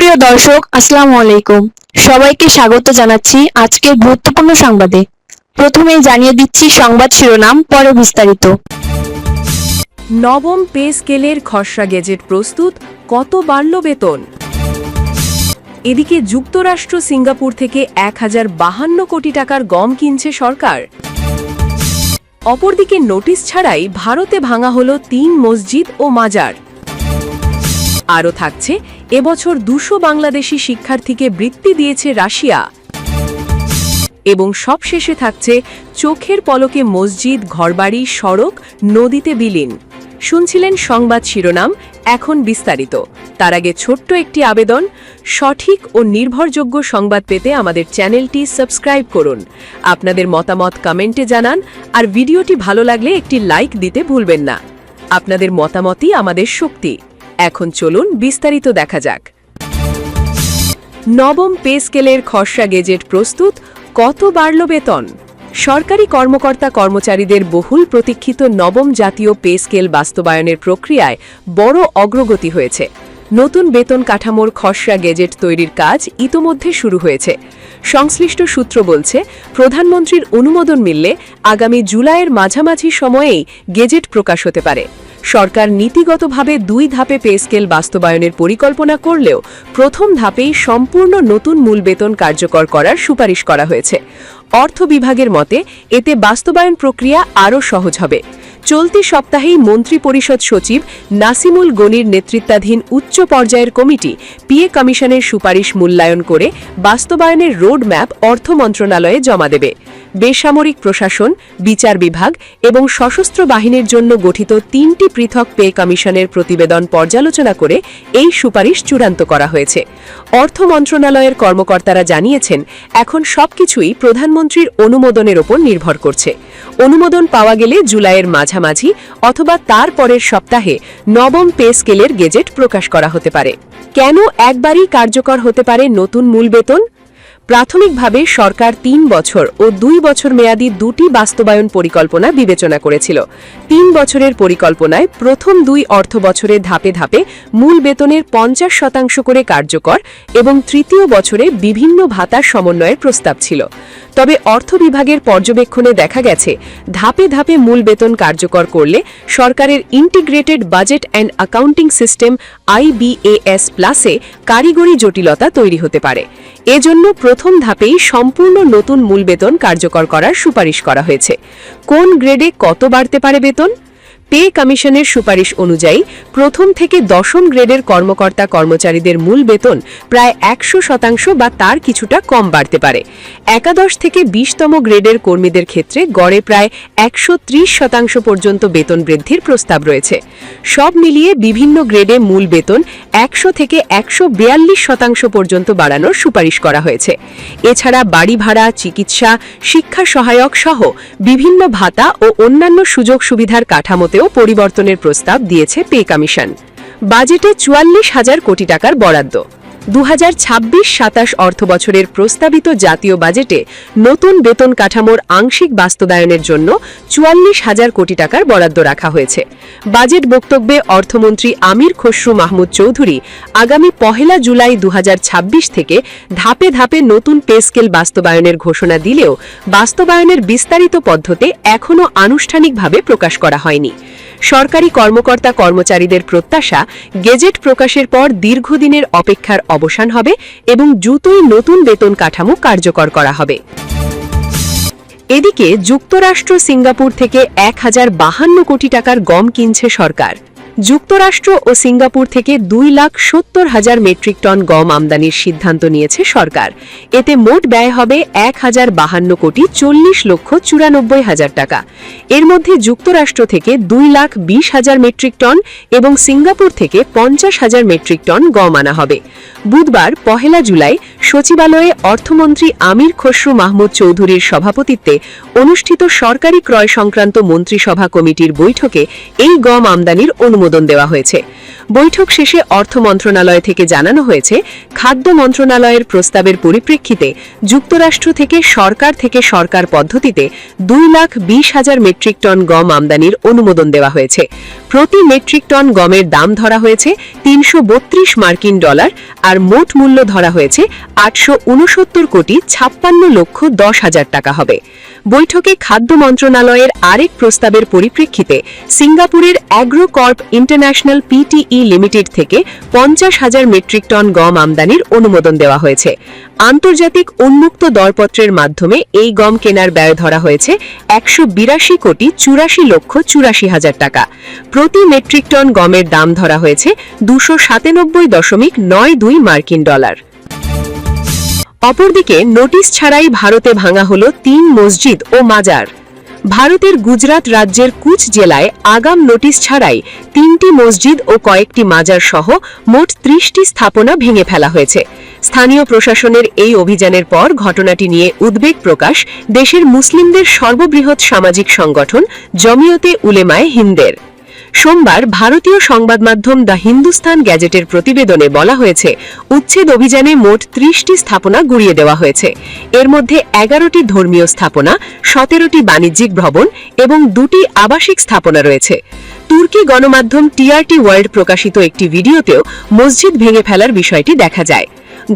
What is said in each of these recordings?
সুপ্রিয় দর্শক, আসসালামু আলাইকুম। সবাইকে স্বাগত জানাচ্ছি আজকের গুরুত্বপূর্ণ সংবাদে। প্রথমেই জানিয়ে দিচ্ছি সংবাদ শিরোনাম, পরে বিস্তারিত। নবম পে স্কেলের খসড়া গেজেট প্রস্তুত, কত বাড়ল বেতন? এদিকে যুক্তরাষ্ট্র সিঙ্গাপুর থেকে 1052 কোটি টাকার গম কিনছে সরকার। অপরদিকে নোটিশ ছাড়াই ভারতে ভাঙা হলো 3 মসজিদ ও মাজার। আরও থাকছে, এবছর 200 বাংলাদেশি শিক্ষার্থীকে বৃত্তি দিয়েছে রাশিয়া। এবং সবশেষে থাকছে, চোখের পলকে মসজিদ, ঘরবাড়ি, সড়ক নদীতে বিলীন। শুনছিলেন সংবাদ শিরোনাম, এখন বিস্তারিত। তার আগে ছোট্ট একটি আবেদন, সঠিক ও নির্ভরযোগ্য সংবাদ পেতে আমাদের চ্যানেলটি সাবস্ক্রাইব করুন। আপনাদের মতামত কমেন্টে জানান, আর ভিডিওটি ভালো লাগলে একটি লাইক দিতে ভুলবেন না। আপনাদের মতামতই আমাদের শক্তি। এখন চলুন বিস্তারিত দেখা যাক। নবম পে স্কেলের খসড়া গেজেট প্রস্তুত, কত বাড়ল বেতন? সরকারি কর্মকর্তা কর্মচারীদের বহুল প্রতীক্ষিত নবম জাতীয় পে স্কেল বাস্তবায়নের প্রক্রিয়ায় বড় অগ্রগতি হয়েছে। নতুন বেতন কাঠামোর খসড়া গেজেট তৈরির কাজ ইতোমধ্যে শুরু হয়েছে। সংশ্লিষ্ট সূত্র বলছে, প্রধানমন্ত্রীর অনুমোদন মিললে আগামী জুলাইয়ের মাঝামাঝি সময়েই গেজেট প্রকাশ হতে পারে। সরকার নীতিগতভাবে 2 ধাপে পে স্কেল বাস্তবায়নের পরিকল্পনা করলেও প্রথম ধাপেই সম্পূর্ণ নতুন মূল বেতন কার্যকর করার সুপারিশ করা হয়েছে। অর্থ বিভাগের মতে এতে বাস্তবায়ন প্রক্রিয়া আরও সহজ হবে। চলতি সপ্তাহেই মন্ত্রিপরিষদ সচিব নাসিমুল গনির নেতৃত্বাধীন উচ্চ পর্যায়ের কমিটি পিএ কমিশনের সুপারিশ মূল্যায়ন করে বাস্তবায়নের রোড ম্যাপ অর্থ মন্ত্রণালয়ে জমা দেবে। বেসামরিক প্রশাসন, বিচার বিভাগ এবং সশস্ত্র বাহিনীর জন্য গঠিত 3টি পৃথক পে কমিশনের প্রতিবেদন পর্যালোচনা করে এই সুপারিশ চূড়ান্ত করা হয়েছে। অর্থ মন্ত্রণালয়ের কর্মকর্তারা জানিয়েছেন, এখন সবকিছুই প্রধানমন্ত্রীর অনুমোদনের ওপর নির্ভর করছে। অনুমোদন পাওয়া গেলে জুলাইয়ের মাঝামাঝি অথবা তার পরের সপ্তাহে নবম পে স্কেলের গেজেট প্রকাশ করা হতে পারে। কেন একবারই কার্যকর হতে পারে নতুন মূল বেতন? প্রাথমিকভাবে সরকার 3 বছর ও 2 বছর মেয়াদী 2টি বাস্তবায়ন পরিকল্পনা বিবেচনা করেছিল। 3 বছরের পরিকল্পনায় প্রথম 2 অর্থ বছরে ধাপে ধাপে মূল বেতনের 50% করে কার্যকর এবং তৃতীয় বছরে বিভিন্ন ভাতার সমন্বয়ের প্রস্তাব ছিল। তবে অর্থ বিভাগের পর্যবেক্ষণে দেখা গেছে, ধাপে ধাপে মূল বেতন কার্যকর করলে সরকারের integrated budget and accounting system IBAS প্লাসে কারিগরি জটিলতা তৈরি হতে পারে। এজন্য প্রথম ধাপেই সম্পূর্ণ নতুন মূল বেতন কার্যকর করার সুপারিশ করা হয়েছে। কোন গ্রেডে কত বাড়তে পারে বেতন? পে কমিশনের সুপারিশ অনুযায়ী প্রথম থেকে 10ম গ্রেডের কর্মকর্তা কর্মচারীদের মূল বেতন প্রায় 100% বা তার কিছুটা কম বাড়তে পারে। একাদশ থেকে 20তম গ্রেডের কর্মীদের ক্ষেত্রে গড়ে প্রায় 130% পর্যন্ত বেতন বৃদ্ধির প্রস্তাব রয়েছে। সব মিলিয়ে বিভিন্ন গ্রেডে মূল বেতন 100 থেকে 142% পর্যন্ত বাড়ানোর সুপারিশ করা হয়েছে। এছাড়া বাড়ি ভাড়া, চিকিৎসা, শিক্ষা সহায়ক সহ বিভিন্ন ভাতা ও অন্যান্য সুযোগ সুবিধার কাঠামোতে পরিবর্তনের প্রস্তাব দিয়েছে পে কমিশন। বাজেটে 44,000 কোটি টাকার বরাদ্দ। 2026-27 অর্থবছরের প্রস্তাবিত জাতীয় বাজেটে নতুন বেতন কাঠামোর আংশিক বাস্তবায়নের জন্য 44,000 কোটি টাকার বরাদ্দ রাখা হয়েছে। বাজেট বক্তব্যে অর্থমন্ত্রী আমির খসরু মাহমুদ চৌধুরী আগামী 1 জুলাই 2026 থেকে ধাপে ধাপে নতুন পে স্কেল বাস্তবায়নের ঘোষণা দিলেও বাস্তবায়নের বিস্তারিত পদ্ধতি এখনও আনুষ্ঠানিকভাবে প্রকাশ করা হয়নি। সরকারি কর্মকর্তা কর্মচারীদের প্রত্যাশা, গেজেট প্রকাশের পর দীর্ঘদিনের অপেক্ষার অবসান হবে এবং দ্রুতই নতুন বেতন কাঠামো কার্যকর করা হবে। এদিকে যুক্তরাষ্ট্র সিঙ্গাপুর থেকে 1052 কোটি টাকার গম কিনছে সরকার। যুক্তরাষ্ট্র ও সিঙ্গাপুর থেকে 2,70,000 মেট্রিক টন গম আমদানির সিদ্ধান্ত নিয়েছে সরকার। এতে মোট ব্যয় হবে 1,052,40,94,000 টাকা। এর মধ্যে যুক্তরাষ্ট্র থেকে 2,20,000 মেট্রিক টন এবং সিঙ্গাপুর থেকে 50,000 মেট্রিক টন গম আনা হবে। বুধবার 1 জুলাই সচিবালয়ে অর্থমন্ত্রী আমির খসরু মাহমুদ চৌধুরীর সভাপতিত্বে অনুষ্ঠিত সরকারি ক্রয় সংক্রান্ত মন্ত্রিসভা কমিটির বৈঠকে এই গম আমদানির অনুমোদন অনুমোদন দেওয়া হয়েছে। বৈঠক শেষে অর্থ মন্ত্রণালয় থেকে জানানো হয়েছে, খাদ্য মন্ত্রণালয়ের প্রস্তাবের পরিপ্রেক্ষিতে যুক্তরাষ্ট্র থেকে সরকার পদ্ধতিতে 2,20,000 মেট্রিক টন গম আমদানির অনুমোদন দেওয়া হয়েছে। প্রতি মেট্রিক টন গমের দাম ধরা হয়েছে $332 আর মোট মূল্য ধরা হয়েছে 869,56,10,000 টাকা হবে। বৈঠকে খাদ্য মন্ত্রণালয়ের আরেক প্রস্তাবের পরিপ্রেক্ষিতে সিঙ্গাপুরের agro corp international PTE limited থেকে 50,000 মেট্রিক টন গম আমদানির অনুমোদন দেওয়া হয়েছে। আন্তর্জাতিক উন্মুক্ত দরপত্রের মাধ্যমে এই গম কেনার ব্যয় ধরা হয়েছে 182,84,84,000 টাকা। প্রতি মেট্রিক টন গমের দাম ধরা হয়েছে $297.92 অপরদিকে নোটিশ ছাড়াই ভারতে ভাঙা হল 3 মসজিদ ও মাজার। ভারতের গুজরাট রাজ্যের কুচ জেলায় আগাম নোটিশ ছাড়াই 3টি মসজিদ ও কয়েকটি মাজার সহ মোট 30টি স্থাপনা ভেঙে ফেলা হয়েছে। স্থানীয় প্রশাসনের এই অভিযানের পর ঘটনাটি নিয়ে উদ্বেগ প্রকাশ দেশের মুসলিমদের সর্ববৃহৎ সামাজিক সংগঠন জমিয়তে উলেমায়ে হিন্দের। সোমবার ভারতীয় সংবাদ মাধ্যম দ্য হিন্দুস্তান গ্যাজেটের প্রতিবেদনে বলা হয়েছে, উচ্ছেদ অভিযানে মোট 30টি স্থাপনা গুড়িয়ে দেওয়া হয়েছে। এর মধ্যে 11টি ধর্মীয় স্থাপনা, 17টি বাণিজ্যিক ভবন এবং 2টি আবাসিক স্থাপনা রয়েছে। তুর্কি গণমাধ্যম টিআরটি ওয়ার্ল্ড প্রকাশিত একটি ভিডিওতেও মসজিদ ভেঙে ফেলার বিষয়টি দেখা যায়।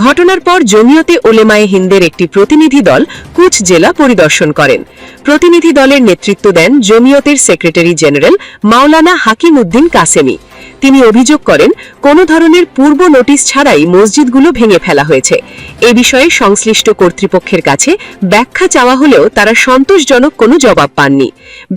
ঘটনার পর জমিয়তে উলেমায়ে হিন্দের একটি প্রতিনিধি দল কুচ জেলা পরিদর্শন করেন। প্রতিনিধি দলের নেতৃত্ব দেন জমিয়তের সেক্রেটারি জেনারেল মাওলানা হাকিম উদ্দিন কাসেমি। তিনি অভিযোগ করেন, কোনো ধরনের পূর্ব নোটিশ ছাড়াই মসজিদগুলো ভেঙে ফেলা হয়েছে। এ বিষয়ে সংশ্লিষ্ট কর্তৃপক্ষের কাছে ব্যাখ্যা চাওয়া হলেও তারা সন্তোষজনক কোনো জবাব পাননি।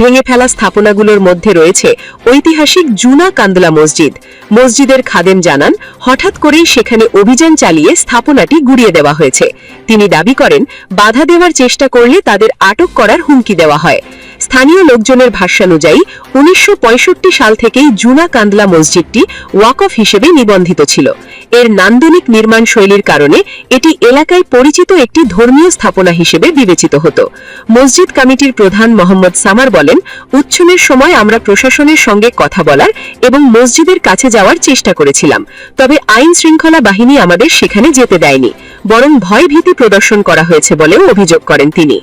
ভেঙে ফেলা স্থাপনাগুলোর মধ্যে রয়েছে ঐতিহাসিক জুনা কান্দলা মসজিদ। মসজিদের খাদেম জানান, হঠাৎ করেই সেখানে অভিযান চালিয়ে স্থাপনাটি গুড়িয়ে দেওয়া হয়েছে। তিনি দাবি করেন, বাধা দেওয়ার চেষ্টা করলে তাদের আটক করার হুমকি দেওয়া হয়। স্থানীয় লোকজনের ভাষ্যানুযায়ী 1965 সাল থেকেই জুনা কান্দলা মসজিদটি ওয়াকফ হিসেবে নিবন্ধিত ছিল। এর নান্দনিক নির্মাণ শৈলীর কারণে এটি এলাকায় পরিচিত একটি ধর্মীয় স্থাপনা হিসেবে বিবেচিত হতো। মসজিদ কমিটির প্রধান মোহাম্মদ সামার বলেন, উচ্ছেদের সময় আমরা প্রশাসনের সঙ্গে কথা বলার এবং মসজিদের কাছে যাওয়ার চেষ্টা করেছিলাম, তবে আইন শৃঙ্খলা বাহিনী আমাদের সেখানে যেতে দেয়নি, বরং ভয়ভীতি প্রদর্শন করা হয়েছে বলেও অভিযোগ করেন তিনি।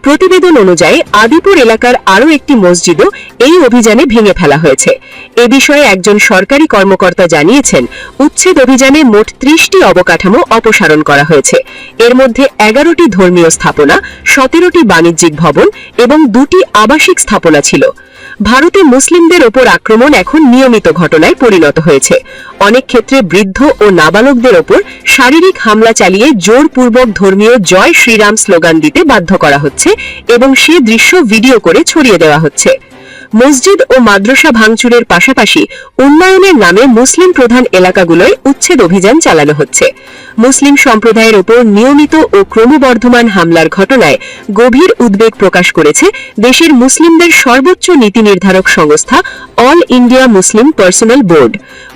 প্রতিবেদন অনুযায়ী আদিপুর এলাকার আরও একটি মসজিদও এই অভিযানে ভেঙে ফেলা হয়েছে। এ বিষয়ে একজন সরকারি কর্মকর্তা জানিয়েছেন, উচ্ছেদ অভিযানে মোট 30টি অবকাঠামো অপসারণ করা হয়েছে। এর মধ্যে 11টি ধর্মীয় স্থাপনা, 17টি বাণিজ্যিক ভবন এবং 2টি আবাসিক স্থাপনা ছিল। ভারতে মুসলিমদের ওপর আক্রমণ এখন নিয়মিত ঘটনায় পরিণত হয়েছে। অনেক ক্ষেত্রে বৃদ্ধ ও নাবালকদের ওপর শারীরিক হামলা চালিয়ে জোরপূর্বক ধর্মীয় জয় শ্রীরাম স্লোগান দিতে বাধ্য করা হচ্ছে এবং সে দৃশ্য ভিডিও করে ছড়িয়ে দেওয়া হচ্ছে। মসজিদ ও মাদ্রাসা ভাঙচুরের পাশাপাশি উন্নয়নের নামে মুসলিম প্রধান এলাকাগুলোয় উচ্ছেদ অভিযান চালানো হচ্ছে। মুসলিম সম্প্রদায়ের ওপর নিয়মিত ও ক্রমবর্ধমান হামলার ঘটনায় গভীর উদ্বেগ প্রকাশ করেছে দেশের মুসলিমদের সর্বোচ্চ নীতি নির্ধারক সংস্থা all India Muslim personal board.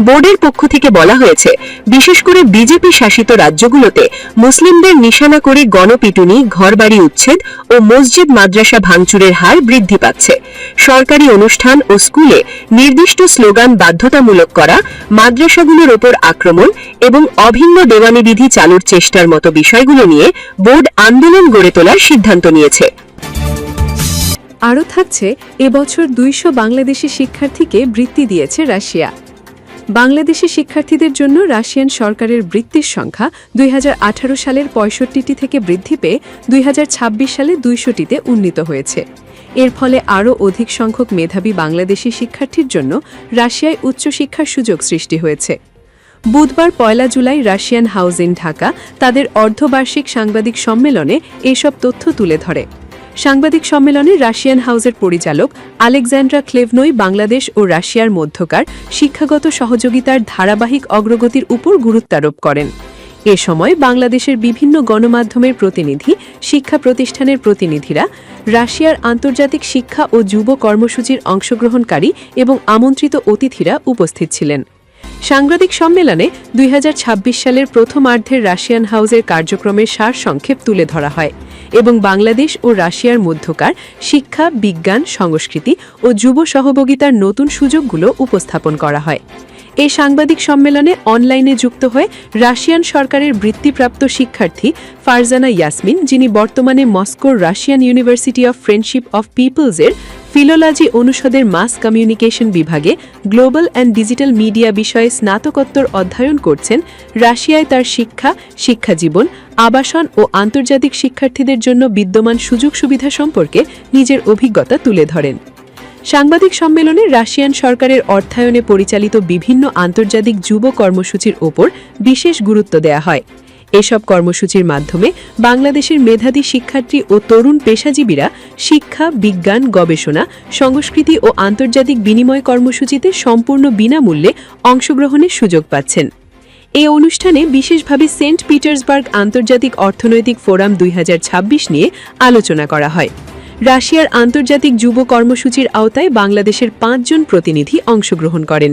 বোর্ডের পক্ষ থেকে বলা হয়েছে, বিশেষ করে বিজেপি শাসিত রাজ্যগুলোতে মুসলিমদের নিশানা করে গণপিটুনি, ঘরবাড়ি উচ্ছেদ ও মসজিদ মাদ্রাসা ভাঙচুরের হার বৃদ্ধি পাচ্ছে। সরকারি অনুষ্ঠান ও স্কুলে নির্দিষ্ট স্লোগান বাধ্যতামূলক করা, মাদ্রাসাগুলোর ওপর আক্রমণ এবং অভিন্ন দেওয়ানি বিধি চালুর চেষ্টার মতো বিষয়গুলো নিয়ে বোর্ড আন্দোলন গড়ে তোলার সিদ্ধান্ত নিয়েছে। আরও থাকছে, এবছর 200 বাংলাদেশি শিক্ষার্থীকে বৃত্তি দিয়েছে রাশিয়া। বাংলাদেশি শিক্ষার্থীদের জন্য রাশিয়ান সরকারের বৃত্তির সংখ্যা 2018 সালের 65টি থেকে বৃদ্ধি পেয়ে 2026 সালে 200টিতে উন্নীত হয়েছে। এর ফলে আরও অধিক সংখ্যক মেধাবী বাংলাদেশি শিক্ষার্থীর জন্য রাশিয়ায় উচ্চশিক্ষার সুযোগ সৃষ্টি হয়েছে। বুধবার 1 July Russian house in Dhaka তাদের অর্ধবার্ষিক সাংবাদিক সম্মেলনে এসব তথ্য তুলে ধরে। সাংবাদিক সম্মেলনে রাশিয়ান হাউসের পরিচালক আলেকজান্ড্রা ক্লেভনোই বাংলাদেশ ও রাশিয়ার মধ্যকার শিক্ষাগত সহযোগিতার ধারাবাহিক অগ্রগতির উপর গুরুত্বারোপ করেন। এ সময় বাংলাদেশের বিভিন্ন গণমাধ্যমের প্রতিনিধি, শিক্ষা প্রতিষ্ঠানের প্রতিনিধিরা, রাশিয়ার আন্তর্জাতিক শিক্ষা ও যুব কর্মসূচির অংশগ্রহণকারী এবং আমন্ত্রিত অতিথিরা উপস্থিত ছিলেন। সাংবাদিক সম্মেলনে 2026 সালের প্রথমার্ধের রাশিয়ান হাউসের কার্যক্রমের সারসংক্ষেপ তুলে ধরা হয়। এবং বাংলাদেশ ও রাশিয়ার মধ্যকার শিক্ষা, বিজ্ঞান, সংস্কৃতি ও যুব সহযোগিতার নতুন সুযোগগুলো উপস্থাপন করা হয়। এই সাংবাদিক সম্মেলনে অনলাইনে যুক্ত হয়ে রাশিয়ান সরকারের বৃত্তিপ্রাপ্ত শিক্ষার্থী ফারজানা ইয়াসমিন, যিনি বর্তমানে মস্কোর Russian University of Friendship of পিপলসের ফিলোলজি অনুষদের মাস কমিউনিকেশন বিভাগে গ্লোবাল অ্যান্ড ডিজিটাল মিডিয়া বিষয়ে স্নাতকোত্তর অধ্যয়ন করছেন, রাশিয়ায় তার শিক্ষাজীবন, আবাসন ও আন্তর্জাতিক শিক্ষার্থীদের জন্য বিদ্যমান সুযোগ সুবিধা সম্পর্কে নিজের অভিজ্ঞতা তুলে ধরেন। সাংবাদিক সম্মেলনে রাশিয়ান সরকারের অর্থায়নে পরিচালিত বিভিন্ন আন্তর্জাতিক যুব কর্মসূচির ওপর বিশেষ গুরুত্ব দেয়া হয়। এসব কর্মসূচির মাধ্যমে বাংলাদেশের মেধাবী শিক্ষার্থী ও তরুণ পেশাজীবীরা শিক্ষা, বিজ্ঞান, গবেষণা, সংস্কৃতি ও আন্তর্জাতিক বিনিময় কর্মসূচিতে সম্পূর্ণ বিনামূল্যে অংশগ্রহণের সুযোগ পাচ্ছেন। এই অনুষ্ঠানে বিশেষভাবে সেন্ট পিটার্সবার্গ আন্তর্জাতিক অর্থনৈতিক ফোরাম 2026 নিয়ে আলোচনা করা হয়। রাশিয়ার আন্তর্জাতিক যুব কর্মসূচির আওতায় বাংলাদেশের 5 জন প্রতিনিধি অংশগ্রহণ করেন।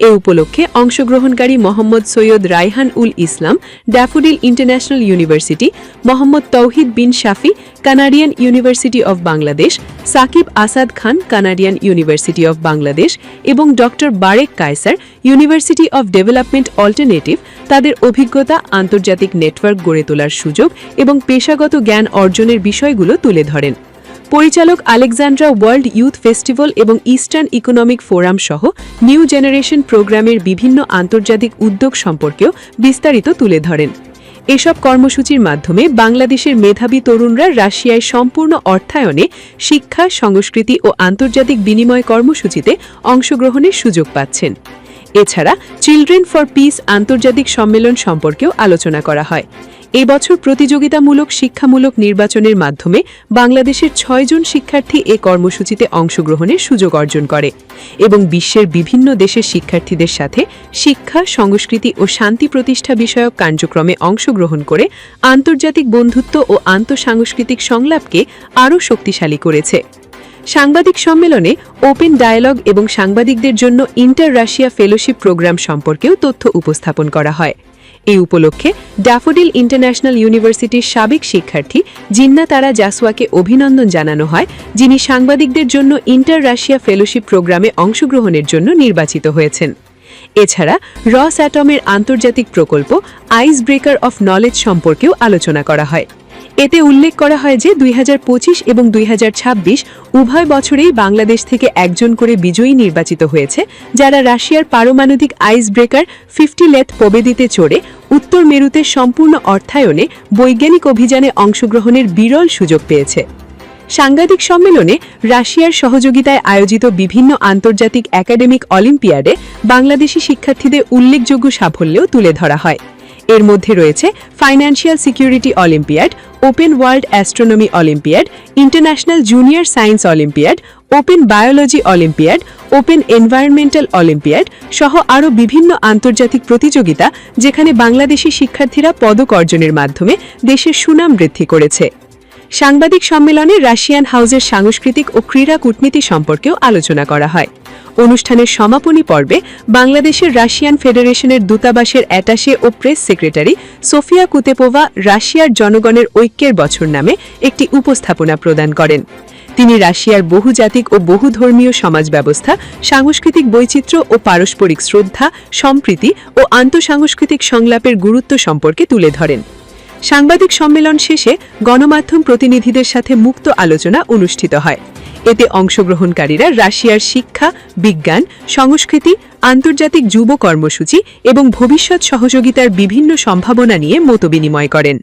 এ উপলক্ষে অংশগ্রহণকারী Mohammad Syed Raihan Ul Islam, Daffodil International University, Mohammad Touhid Bin Shafi, Canadian University of Bangladesh, Sakib Asad Khan, Canadian University of Bangladesh এবং doctor Barek Kaiser, University of Development Alternative তাদের অভিজ্ঞতা, আন্তর্জাতিক নেটওয়ার্ক গড়ে তোলার সুযোগ এবং পেশাগত জ্ঞান অর্জনের বিষয়গুলো তুলে ধরেন। পরিচালক আলেকজান্ড্রা ওয়ার্ল্ড ইউথ ফেস্টিভ্যাল এবং ইস্টার্ন ইকোনমিক ফোরাম সহ নিউ জেনারেশন প্রোগ্রামের বিভিন্ন আন্তর্জাতিক উদ্যোগ সম্পর্কেও বিস্তারিত তুলে ধরেন। এসব কর্মসূচির মাধ্যমে বাংলাদেশের মেধাবী তরুণরা রাশিয়ায় সম্পূর্ণ অর্থায়নে শিক্ষা, সংস্কৃতি ও আন্তর্জাতিক বিনিময় কর্মসূচিতে অংশগ্রহণের সুযোগ পাচ্ছেন। এছাড়া চিলড্রেন ফর পিস আন্তর্জাতিক সম্মেলন সম্পর্কেও আলোচনা করা হয়। এই বছর প্রতিযোগিতামূলক শিক্ষামূলক নির্বাচনের মাধ্যমে বাংলাদেশের 6 জন শিক্ষার্থী এ কর্মসূচিতে অংশগ্রহণের সুযোগ অর্জন করে এবং বিশ্বের বিভিন্ন দেশের শিক্ষার্থীদের সাথে শিক্ষা, সংস্কৃতি ও শান্তি প্রতিষ্ঠা বিষয়ক কার্যক্রমে অংশগ্রহণ করে আন্তর্জাতিক বন্ধুত্ব ও আন্তঃসাংস্কৃতিক সংলাপকে আরও শক্তিশালী করেছে। সাংবাদিক সম্মেলনে ওপেন ডায়ালগ এবং সাংবাদিকদের জন্য ইন্টার রাশিয়া ফেলোশিপ প্রোগ্রাম সম্পর্কেও তথ্য উপস্থাপন করা হয়। এই উপলক্ষে ড্যাফোডিল ইন্টারন্যাশনাল ইউনিভার্সিটির সাবেক শিক্ষার্থী জিন্না তারা জাসওয়াকে অভিনন্দন জানানো হয়, যিনি সাংবাদিকদের জন্য ইন্টার রাশিয়া ফেলোশিপ প্রোগ্রামে অংশগ্রহণের জন্য নির্বাচিত হয়েছেন। এছাড়া রস অ্যাটমের আন্তর্জাতিক প্রকল্প আইস ব্রেকার অফ নলেজ সম্পর্কেও আলোচনা করা হয়। এতে উল্লেখ করা হয় যে 2025 এবং 2026 উভয় বছরেই বাংলাদেশ থেকে একজন করে বিজয়ী নির্বাচিত হয়েছে, যারা রাশিয়ার পারমাণবিক আইস ব্রেকার 50 লেথ প্রবেদিতে চড়ে উত্তর মেরুতে সম্পূর্ণ অর্থায়নে বৈজ্ঞানিক অভিযানে অংশগ্রহণের বিরল সুযোগ পেয়েছে। সাংবাদিক সম্মেলনে রাশিয়ার সহযোগিতায় আয়োজিত বিভিন্ন আন্তর্জাতিক একাডেমিক অলিম্পিয়াডে বাংলাদেশি শিক্ষার্থীদের উল্লেখযোগ্য সাফল্যও তুলে ধরা হয়। এর মধ্যে রয়েছে financial security olympiad, open world astronomy olympiad, international junior science olympiad, open biology olympiad, open environmental olympiad সহ আরও বিভিন্ন আন্তর্জাতিক প্রতিযোগিতা, যেখানে বাংলাদেশি শিক্ষার্থীরা পদক অর্জনের মাধ্যমে দেশের সুনাম বৃদ্ধি করেছে। সাংবাদিক সম্মেলনে রাশিয়ান হাউসের সাংস্কৃতিক ও ক্রীড়া কূটনীতি সম্পর্কেও আলোচনা করা হয়। অনুষ্ঠানের সমাপনী পর্বে বাংলাদেশের রাশিয়ান ফেডারেশনের দূতাবাসের অ্যাটাশে ও প্রেস সেক্রেটারি সোফিয়া কুতেপোভা রাশিয়ার জনগণের ঐক্যের বছর নামে একটি উপস্থাপনা প্রদান করেন। তিনি রাশিয়ার বহুজাতিক ও বহুধর্মীয় সমাজ ব্যবস্থা, সাংস্কৃতিক বৈচিত্র্য ও পারস্পরিক শ্রদ্ধা, সম্প্রীতি ও আন্তঃসাংস্কৃতিক সংলাপের গুরুত্ব সম্পর্কে তুলে ধরেন। সাংবাদিক সম্মেলন শেষে গণমাধ্যম প্রতিনিধিদের সাথে মুক্ত আলোচনা অনুষ্ঠিত হয়। এতে অংশগ্রহণকারীরা রাশিয়ার শিক্ষা, বিজ্ঞান, সংস্কৃতি, আন্তর্জাতিক যুব কর্মসূচি এবং ভবিষ্যৎ সহযোগিতার বিভিন্ন সম্ভাবনা নিয়ে মতবিনিময় করেন।